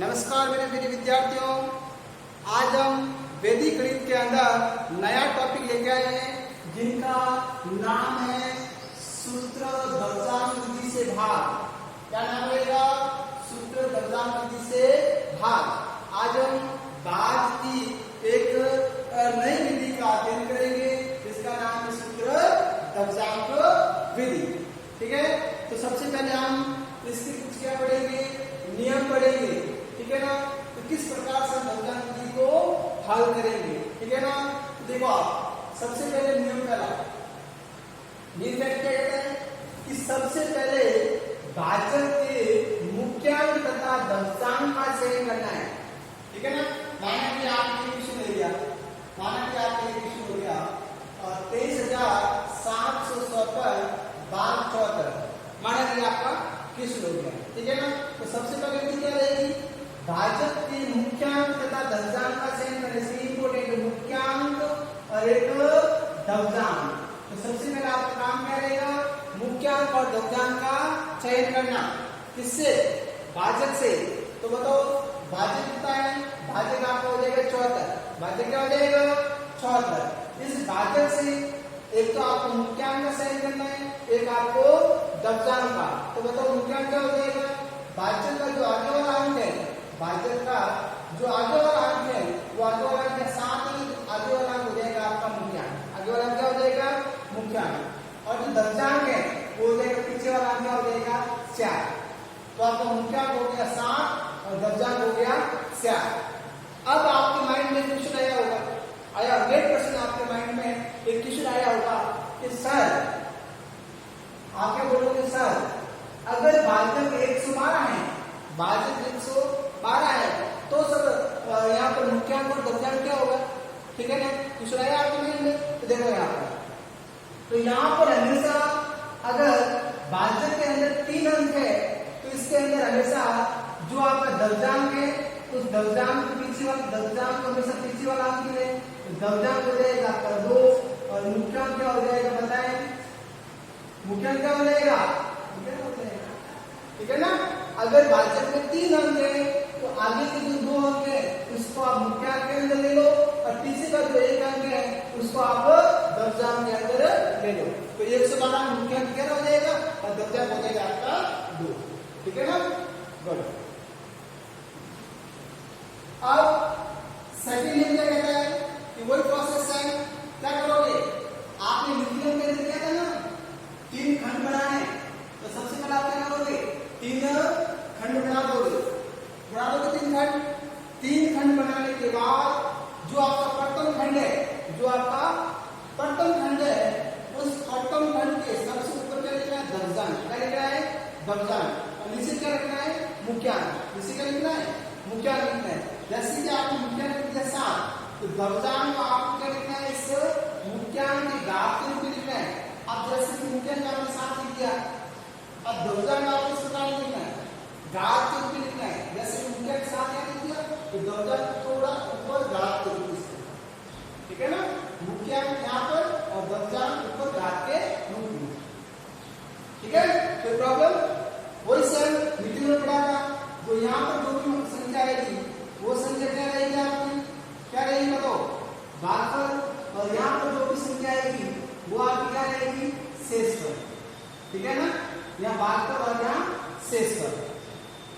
नमस्कार मेरे प्रिय विद्यार्थियों, आज हम वैदिक गणित के अंदर नया टॉपिक लेके आए हैं जिनका नाम है सूत्र दर्जांक विधि से भाग। क्या नाम रहेगा? सूत्र दर्जांक विधि से भाग। आज हम भाग की एक नई विधि का अध्ययन करेंगे जिसका नाम है सूत्र दर्जांक विधि। ठीक है, तो सबसे पहले हम इसके कुछ क्या पढ़ेंगे, नियम पढ़ेंगे। ठीक है ना, तो किस प्रकार से दर्जांक विधि को हल करेंगे। ठीक है ना, तो देखो आप सबसे पहले नियम पहला नियम क्या कहते हैं कि सबसे पहले भाजक के मुख्यांक तथा दर्जांक का चयन करना है। ठीक है ना, माना कि आपने क्वेश्चन ले लिया, माना कि आपने क्वेश्चन हो गया 23,754 भाग 74, माना कि आपका क्वेश्चन हो गया। ठीक है ना, तो सबसे पहले विधि क्या रहेगी? भाजक के मुख्यांक तथा दर्जांक का चयन करने से इंपोर्टेंट मुख्यांक और एक दर्जांक। तो सबसे पहले आपका काम क्या रहेगा? मुख्यांक और दर्जांक का चयन करना। किससे? भाजक से। तो बताओ भाजक कितना है? भाजक आपका हो जाएगा 74। भाजक क्या हो जाएगा? 74। इस भाजक से एक तो आपको मुख्यांक का चयन करना है, एक आपको दर्जांक का। तो बताओ मुख्यांक क्या हो जाएगा? भाजक का जो आगे वाला अंक है, भाजक का जो आगे वाला अंक है वो आगे वाला अंक के साथ ही आगे वाला अंक हो जाएगा आपका मुख्यांक। आगे वाला अंक क्या हो जाएगा? मुख्यांक। और जो दर्जांक है वो हो जाएगा पीछे वाला अंक क्या हो जाएगा? 4। तो आपका मुख्यांक हो गया 7 और दर्जांक हो गया 4। अब आपके माइंड में क्वेश्चन आया होगा, आया 100% आपके माइंड में एक क्वेश्चन आया होगा कि सर आप क्या बोलोगे? सर अगर भाजक 112 है, भाजक 112 है तो सर यहाँ पर मुख्यांक और दर्जांक क्या होगा? ठीक है ना, क्वेश्चन आया आपके माइंड में। तो देखो यहाँ पर, तो यहाँ पर हमेशा अगर भाजक के अंदर 3 अंक है तो इसके अंदर हमेशा जो आपका दर्जांक है उस दर्जांक के पीछे वाला दर्जांक हमेशा पीछे वाला अंक है। तो दर्जांक हो जाएगा आपका 2 और मुख्यांक क्या हो जाएगा बताएं? मुख्यांक क्या हो जाएगा? ठीक है ना, अगर भाजक में 3 अंक है तो आगे के जो 2 अंक है उसको आप मुख्यांक के अंदर ले लो और पीछे का जो 1 अंक है उसको आप दर्जांक के अंदर ले लो। तो 112 मुख्यांक क्या हो जाएगा और दर्जांक हो जाएगा आपका 2। ठीक है ना, गुड। अब सेकंड नियम क्या कहता है कि वही प्रोसेस है, क्या करोगे? आपने नियम के अंदर क्या था ना, 3 खंड बनाए। तो सबसे पहले आप क्या करोगे? 3 खंड बना दोगे। 3 खंड। 3 खंड बनाने के बाद जो आपका प्रथम खंड है, जो आपका प्रथम खंड है, उस प्रथम खंड के सबसे ऊपर क्या लिखना है? दर्जांक। क्या लिखना है? दर्जांक। और नीचे क्या लिखना है? मुख्यांक। नीचे क्या लिखना है? मुख्यांक लिखना है। जैसे कि आपने मुख्यांक लिख दिया 7, तो दर्जांक को आपको क्या लिखना है? इस मुख्यांक के घात के रूप में लिखना है। अब जैसे कि मुख्यांक आपने 7 लिख दिया, अब दर्जांक आपको इस प्रकार लिखना है, घात के रूप में लिखना है। जैसे कि मुख्यांक 7 क्या लिख दिया तो दर्जांक थोड़ा ऊपर घात के रूप में। ठीक है ना, मुख्यांक यहाँ पर और दर्जांक ऊपर घात के रूप में। ठीक है, कोई प्रॉब्लम? वही सर मीटिंग में पढ़ा था, तो यहाँ पर जो भी संख्या आएगी वो संख्या क्या रहेगी आपकी? क्या रहेगी बताओ? भागफल। और यहाँ पर जो भी संख्या आएगी वो आपकी क्या रहेगी? शेषफल। ठीक है ना, यहाँ भागफल और यहाँ शेषफल।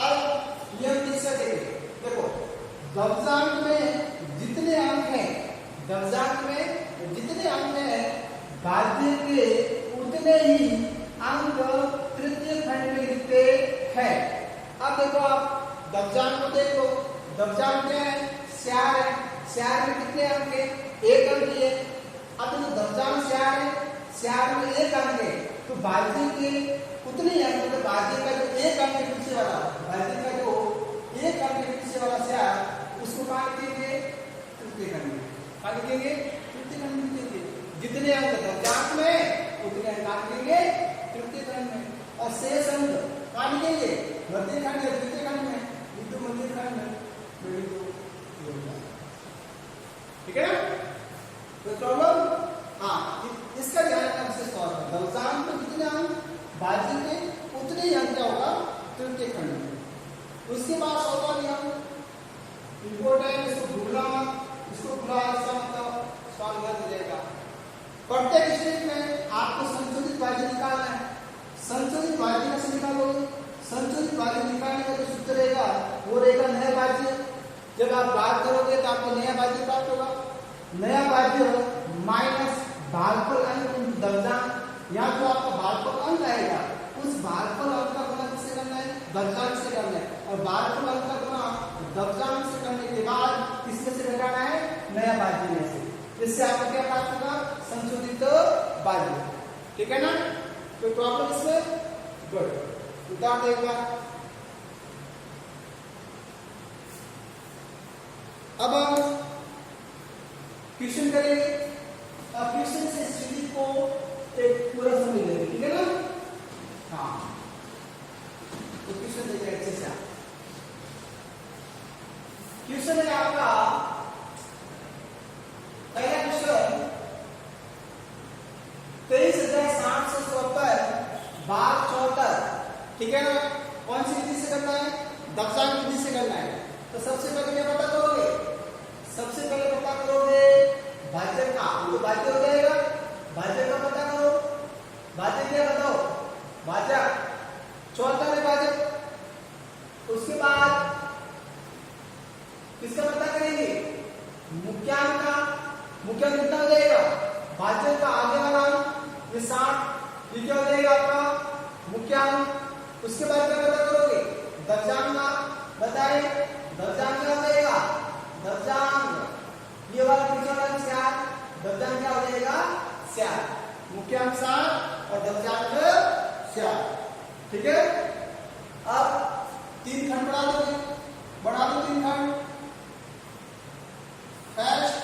अब यह तीसरा देखो, दर्जांक में जितने अंक हैं, दर्जांक में जितने अंक हैं, भाज्य के उतने ही अंक तृतीय खंड में लिखते हैं। अब देखो आप दर्जांक को देखो, दर्जांक क्या है? 4 है। 4 में कितने अंक है? 1 अंक है। अब तो दर्जांक 4 है, 4 में 1 अंक है, तो भाज्य के उतने अंक, मतलब भाज्य का जो 1 अंक है पीछे वाला, भाज्य का जो 1 अंक है पीछे वाला 4, उसको कहाँ लिखेंगे? तृतीय खंड में। कहाँ लिखेंगे? तृतीय खंड में लिखेंगे। जितने अंक दर्जांक में उतने अंक आप लिखेंगे तृतीय खंड में। और शेष अंक कहाँ लिखेंगे? मध्य खंड या तृतीय खंड में। मध्य खंड में। ठीक है ना, कोई प्रॉब्लम? हाँ, इसका ध्यान रखना विशेष तौर पर। दर्जांक में कितने अंक? भाज्य के उतने ही अंक क्या होगा? तृतीय खंड में। उसके बाद चौथा नियम इंपॉर्टेंट, इसको भूलना मत, इसको भूला इसका मतलब सवाल गलत हो जाएगा। प्रत्येक स्टेज में आपको संशोधित भाज्य निकालना है। संशोधित भाज्य कैसे निकालोगे? संशोधित भाज्य निकालने का जो सूत्र रहेगा वो रहेगा नया भाज्य। जब आप बात करोगे तो आपको नया भाज्य प्राप्त होगा। नया भाज्य माइनस भागफल अंक इंटू दर्जांक। यहाँ जो आपका भागफल अंक आएगा उस भागफल अंक का गुणा किससे करना है? दर्जांक से करना है। और भागफल अंक का गुणा दर्जांक से करने के बाद किसमें से घटाना है? नया भाज्य में से। इससे आपको क्या प्राप्त होगा? संशोधित भाज्य। ठीक है ना? कोई प्रॉब्लम इसमें? गुड। उदाहरण देखना। अब हम क्वेश्चन करेंगे। अब क्वेश्चन से स्थिति को एक पूरा समझ लेंगे। ठीक है ना? हाँ, तो क्वेश्चन देखिए अच्छे से। क्वेश्चन है आपका पहला क्वेश्चन 23,774 भाग 74। ठीक है ना? कौन सी विधि से करना है? दर्जांक विधि से करना है। तो सबसे पहले क्या पता करोगे? सबसे पहले पता करोगे भाज्य का। तो भाज्य हो जाएगा, भाज्य का पता करो। भाज्य क्या बताओ? भाज्य 74 है भाज्य। उसके बाद किसका पता करेंगे? मुख्यांक का। मुख्यांक कितना हो जाएगा? भाज्य का आगे वाला ये 60, ये क्या हो जाएगा आपका? मुख्यांक। उसके बाद क्या पता करोगे? दर्जांक का। बताए दर्जांक क्या हो जाएगा? दर्जांक ये वाला पीछे वाला 4, दर्जांक क्या हो जाएगा? 4। मुख्यांक 7 और दर्जांक 4। ठीक है? अब 3 खंड बढ़ा दोगे। बढ़ा दो 3 खंड। फर्स्ट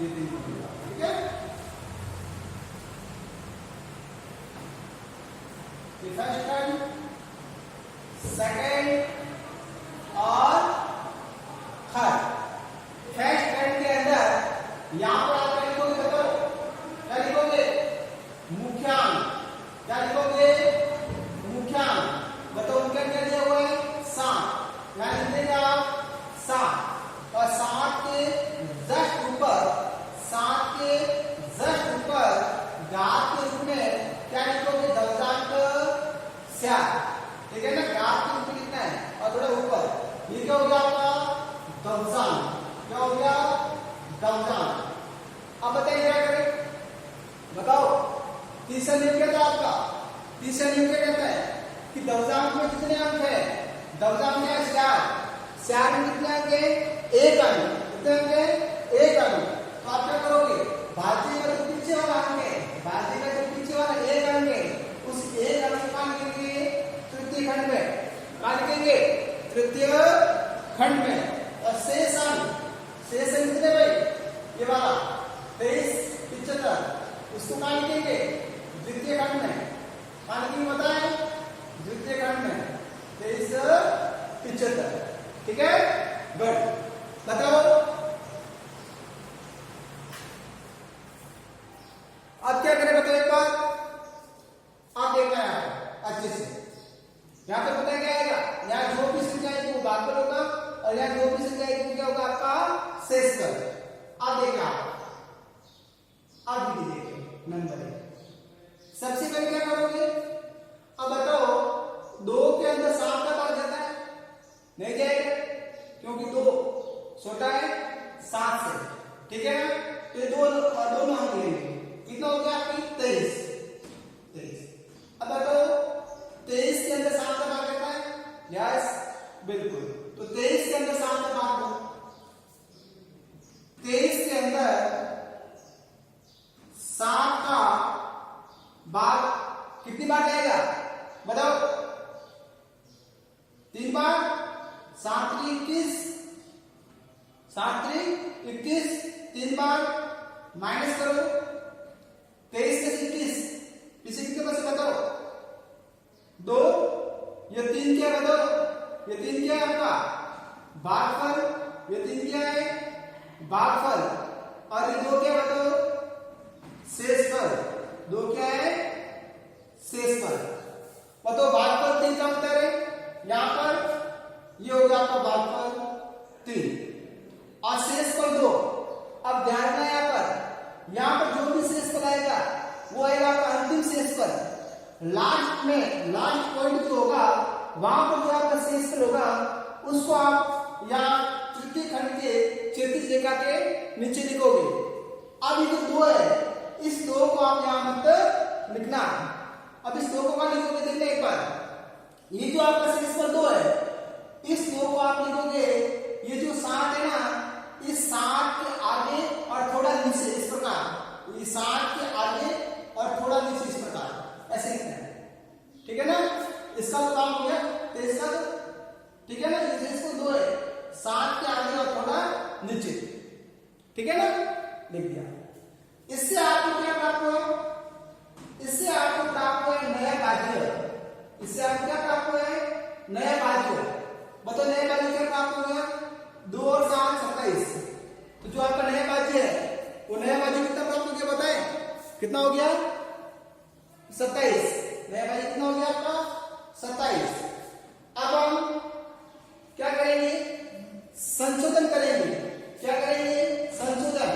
ये 3 खंड। ठीक है? ये फर्स्ट खंड, सेकंड और थर्ड। फर्स्ट खंड के अंदर यहां पर आप क्या लिखोगे? बताओ क्या लिखोगे? मुख्यांक। क्या लिखोगे? मुख्यांक। बताओ मुख्यांक क्या दिया हुआ है? 7। यहां लिख देंगे आप 7 और 7 के जस्ट ऊपर, 7 के जस्ट ऊपर घात के रूप में क्या लिखोगे? दर्जांक 4। ठीक है ना? घात के रूप में लिखना है और थोड़ा ऊपर ये क्या हो गया आपका? दर्जांक। क्या हो गया? दर्जांक। अब बताइए क्या करें? बताओ। तीसरा नियम क्या था आपका? तीसरा नियम क्या कहता है कि दर्जांक में कितने अंक है? दर्जांक में 4। 4 में कितने अंक है? 1 अंक। कितने अंक है? 1 अंक। तो आप क्या करोगे? भाज्य का जो पीछे वाला अंक है, भाज्य का जो पीछे वाला 1 अंक है, उस 1 अंक को लिखेंगे तृतीय खंड में। कहां लिखेंगे? तृतीय खंड में। और शेष अंक कितने भाई? ये वाला 23,75 उसको कहां लिखेंगे? द्वितीय खंड में। कहां लिखेंगे बताएं? द्वितीय खंड में 23,75। ठीक है? गुड। बताओ अब क्या करें? बताओ एक बार। आप देखना है अच्छे से। यहां पे पता क्या आएगा? यहां जो भी संख्या है वो भागफल होगा और यहां जो भी संख्या है वो क्या होगा? आपका शेष कर। अब देखना, अब विधि देखिए नंबर 1। सबसे पहले क्या करोगे? अब बताओ 2 के अंदर 7 का भाग जाता है? नहीं जाएगा, क्योंकि 2 छोटा है 7 से। ठीक है ना? तो ये दोनों हम लेंगे। कितना हो गया आपकी? 23। अब बताओ 23 के अंदर 7 का भाग जाता है? यस, बिल्कुल। तो 23 के अंदर 7 का भाग दो। 23 के अंदर 7 का भाग कितनी बार जाएगा? बताओ। 3 बार। 7 3 21, 7 3 21, 3 बार। माइनस करो 23 में से 21, इसे कितने बचे बताओ? 2। ये 3 क्या बताओ? ये 3 क्या है आपका? भागफल। ये 3 क्या है? भागफल। और ये 2 क्या बताओ? शेष 2 क्या है शेष पद। बताओ भागफल 3 का उत्तर है यहाँ पर, ये होगा आपका भागफल 3 और शेष पद 2। अब ध्यान रखना यहाँ पर जो भी शेष पद आएगा वो आएगा आपका अंतिम शेष पद। लास्ट में लास्ट पॉइंट जो होगा वहां पर जो आपका शेष पद होगा उसको आप यहाँ तृतीय खंड के क्षैतिज रेखा के नीचे लिखोगे। अब ये जो 2 है इस 2 को आप यहाँ मत लिखना। अब इस 2 को कहाँ लिखोगे देखना एक बार, ये जो आपका शेष पद 2 है इस 2 को आप लिखोगे, ये जो 7 है ना इस 7 के आगे और थोड़ा नीचे इस प्रकार, ये 7 के आगे और थोड़ा नीचे इस प्रकार ऐसे लिखना है, ठीक है ना। इसका तो काम हो गया, तो इसका तो ठीक है ना, इसको 2 है 7 के आगे और थोड़ा नीचे, ठीक है ना, लिख दिया। इससे आपको क्या प्राप्त हुआ, इससे आपको प्राप्त हुआ नया बाध्य, इससे आपको क्या प्राप्त हुआ है नया बाध्य। बताओ नया बाध्य क्या प्राप्त हो गया, 2 और 7 27। तो जो आपका नया बाध्य है वो नया बाध्य कितना प्राप्त हो गया बताएं, कितना हो गया 27। नया बाध्य कितना हो गया आपका 27। अब हम क्या करेंगे संशोधन करेंगे, क्या करेंगे संशोधन,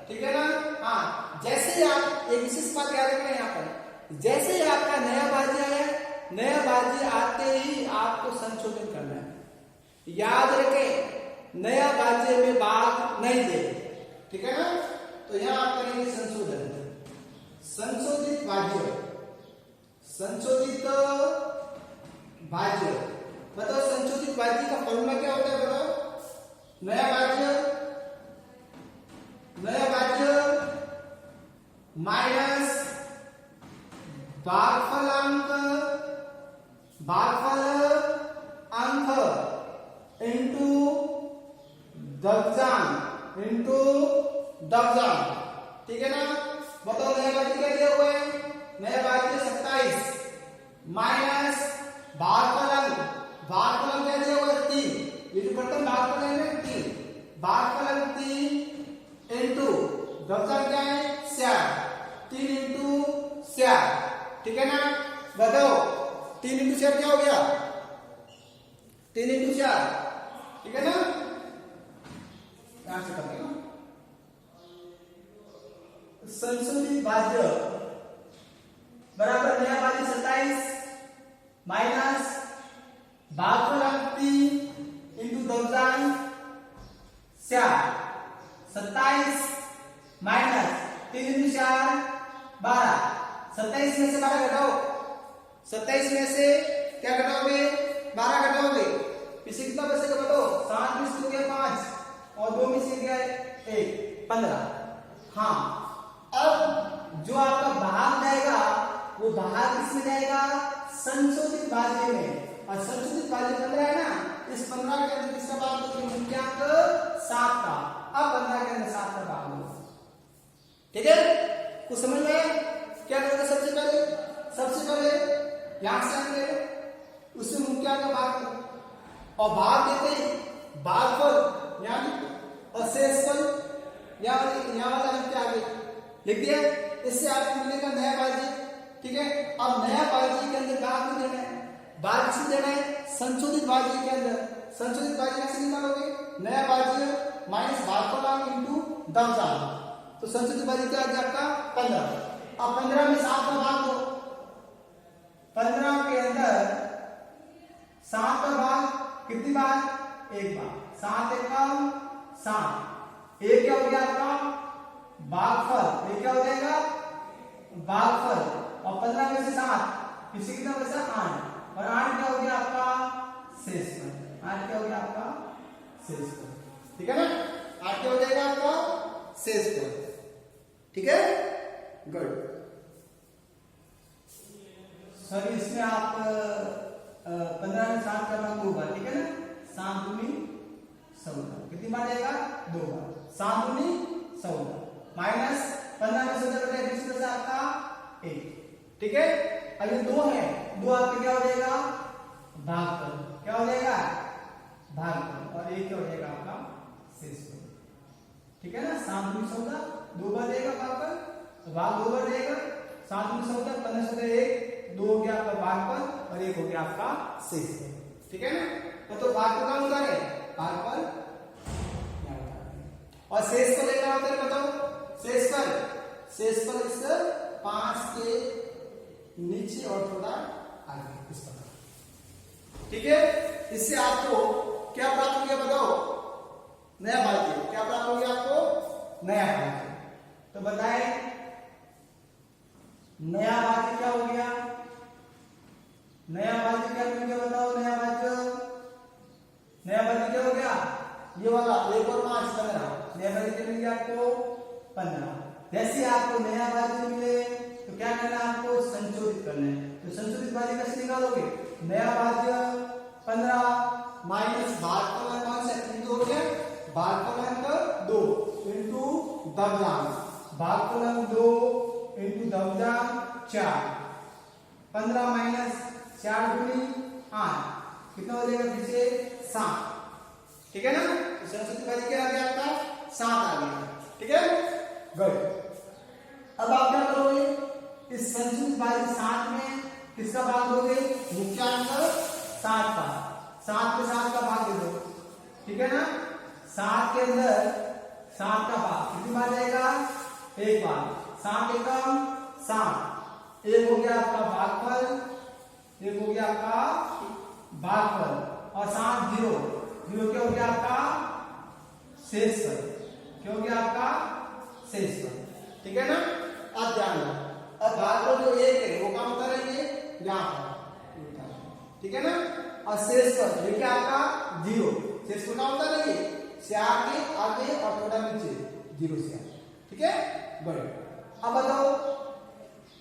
ठीक है ना। हाँ जैसे ही आप एक विशेष बात याद रखना यहाँ पर, जैसे ही आपका नया बाध्य है नया बाध्य आते ही आपको संशोधन करना है। याद रखें नया बाध्य में भाग नहीं दे, ठीक है ना। तो यहाँ आप करेंगे संशोधन, संशोधित बाध्य, संशोधित बाध्य। बताओ संशोधित बाध्य का फॉर्मूला क्या होता है बताओ, नया बाध्य माइनस भागफल अंक इंटू दर्जन, ठीक है ना। बताओ नया बाध्य क्या दिया हुआ है, नया बाध्य 27 माइनस भागफल क्या दिया हुआ है 3, ये जो प्रथम भागफल है ना 3, भागफल 3 इंटू दर्जन क्या है 4, 3 इंटू 4, ठीक है ना। बताओ 3 इंटू 4 क्या हो गया 3 इंटू 4, ठीक है ना। यहां से करते हैं संशोधित बाध्य बराबर नया बाध्य 27 माइनस भागफल 3 इंटू दर्जन 4, 27 माइनस 3 इंटू 4 12, 27 में से 12 घटाओ, 27 में से क्या घटाओगे 12 घटाओगे, पीछे कितना बचेगा बताओ, 7 में से हो गया 5 और 2 में से गया 1 15। हाँ अब जो आपका भाग जाएगा वो भाग किसमें जाएगा संशोधित बाध्य में, और संशोधित बाध्य 15 है ना, इस 15 के अंदर किसका भाग होगा मुख्यांक 7 का। अब 15 के अंदर 7 का भाग होगा, ठीक है। कुछ समझ में आया, क्या करोगे सबसे पहले यहां से आएंगे उससे मुख्यांक का भाग करो, और भाग देते ही भागफल यहाँ और शेषफल यहाँ वाला लिखते आगे लिख दिया, इससे आपको मिलेगा नया बाध्य, ठीक है। अब नया बाध्य के अंदर भाग को देना है, भाग किसे देना है संशोधित बाध्य के अंदर, संशोधित बाध्य कैसे निकालोगे, नया बाध्य माइनस भागफल इंटू दर्जन, तो संशोधित बाध्य क्या आ गया आपका 15। अब 15 में 7 का भाग दो, 15 के अंदर 7 का भाग कितनी बार 1 बार, 7 एकम 7, 1 क्या हो गया आपका भागफल, ये क्या हो जाएगा भागफल, और 15 में से 7 किसी कितना बचा 8, और 8 क्या हो गया आपका शेषफल, 8 क्या हो गया आपका शेषफल, ठीक है ना। 8 क्या हो जाएगा आपका शेषफल, ठीक है गुड। सॉरी इसमें आप 15 में 7 का भाग 2 बार, ठीक है ना, 7 दूनी 14, कितनी बार जाएगा 2 बार, 7 दूनी 14 माइनस 15 में 14 बटे 20 में से आपका 1, ठीक है। अब ये 2 है, 2 आपका क्या हो जाएगा भागफल, क्या हो जाएगा भागफल, और 1 क्या हो जाएगा आपका शेषफल, ठीक है ना। 7 दूनी 14 2 बार जाएगा भागफल, तो भाग 2 बार जाएगा, 7 में 7 15 से 1 2 हो गया आपका भागफल और 1 हो गया आपका शेषफल। ठीक है ना। तो भागफल का उतार है भागफल यहाँ उतार और शेषफल क्या होता है बताओ। शेषफल इस 5 के नीचे और थोड़ा आगे इस प्रकार। ठीक है। इससे आपको क्या प्राप्त हो गया बताओ। नया भाज्य। क्या प्राप्त हो गया आपको। नया भाज्य। तो बताएं नया भाज्य क्या हो गया। नया भाज्य क्या मिल गया बताओ। नया भाज्य क्या हो गया। ये वाला 1 और 5 15। नया भाज्य क्या मिल गया आपको 15। जैसे आपको नया भाज्य मिले तो क्या करना है आपको संशोधित करना है। तो संशोधित भाज्य कैसे निकालोगे। नया भाज्य 15 माइनस भागफल कौन सा किंतु हो गया भागफल 2 इंटू दबजान। भागफल 2 इंटू दबजान 4। 15 माइनस 4 दूनी 8 कितना हो जाएगा फिर से 7। ठीक है ना। तो संशोधित भाज्य क्या आ गया आपका 7 आ गया। ठीक है गुड। अब आप क्या करोगे इस संशोधित भाज्य 7 में किसका भाग दोगे मुख्यांक 7 का। 7 में 7 का भाग दे दो। ठीक है ना। 7 के अंदर 7 का भाग कितनी बार जाएगा 1 बार। 7 एकम 7 1 हो गया आपका भागफल 1 हो गया आपका भागफल और 7 0 0 क्या हो गया आपका शेषफल। क्या हो गया आपका शेषफल। ठीक है ना। अब ध्यान दो। अब भागफल जो 1 है वो कहाँ उतारेंगे यहाँ पर। ठीक है ना। और शेषफल ये क्या आपका 0। शेषफल कहाँ उतारेंगे से आगे और थोड़ा नीचे 0 से आगे। ठीक है बड़े। अब बताओ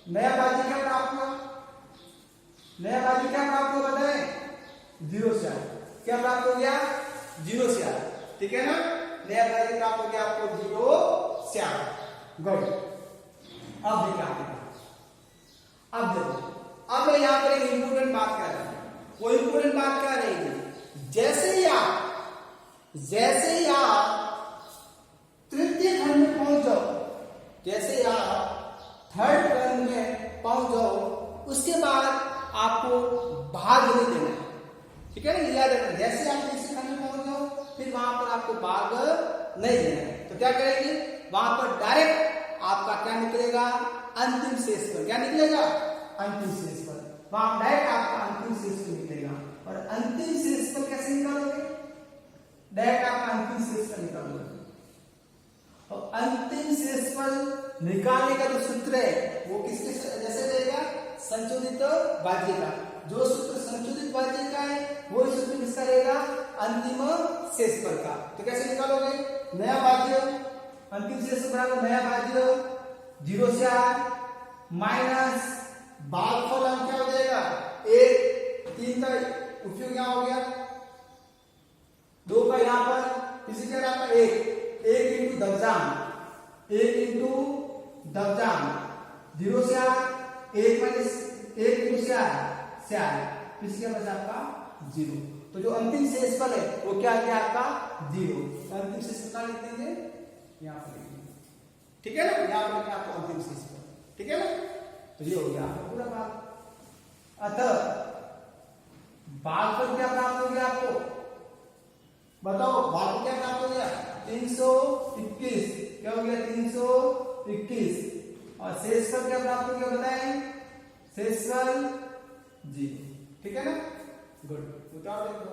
नया भाज्य क्या प्राप्त हुआ। नया भाज्य क्या प्राप्त हुआ बताएं 0 से आगे। क्या प्राप्त हो गया 0 से आगे। ठीक है ना। नया भाज्य प्राप्त हो गया आपको 0 से आगे। गुड। अब देखिए आगे अब देखो अब मैं यहाँ पर एक इंपोर्टेंट बात कर रहा हूं। वो इंपोर्टेंट बात क्या रहेगी जैसे ही आप तृतीय खंड में पहुंच जाओ। जैसे ही आप थर्ड खंड में पहुंच जाओ उसके बाद आपको भाग नहीं देना है। ठीक है ना। याद रखना जैसे आप तीसरे खंड में पहुंच जाओ फिर वहां पर आपको भाग नहीं देना है। तो क्या करेंगे वहां पर डायरेक्ट आपका क्या निकलेगा अंतिम शेषफल। क्या निकलेगा अंतिम शेषफल। वहां डायरेक्ट आपका अंतिम शेषफल निकलेगा। और अंतिम शेषफल कैसे निकालोगे डायरेक्ट आपका अंतिम शेषफल निकालोगे। और अंतिम शेषफल निकालने का जो सूत्र है वो किसके जैसे रहेगा संशोधित भाज्य का। जो सूत्र संशोधित भाज्य का है वो सूत्र किसका रहेगा अंतिम शेषफल का। तो कैसे निकालोगे नया भाज्य अंतिम शेषफल बराबर नया भाज्य 0 से 8 माइनस भागफल हम क्या हो जाएगा 1 3 का उपयोग यहाँ हो गया 2 का यहाँ पर इसी तरह आपका 1 इंटू दबजान 1 इंटू दबजान 0 से 8 1 माइनस 1 इंटू से 8 इसके बाद आपका 0। तो जो अंतिम शेषफल है वो क्या आ गया आपका 0। तो अंतिम शेषफल लिख देंगे यहाँ पर लिखेंगे। ठीक है ना। यहाँ पर लिखा आपको अंतिम शेषफल। ठीक है ना। तो ये हो गया आपका पूरा भाग। अतः भागफल क्या प्राप्त हो गया आपको बताओ। भागफल क्या प्राप्त हो गया 321। क्या हो गया 321। और शेषफल क्या प्राप्त हो गया बताएं शेषफल 0। ठीक है ना गुड। उतार देखो।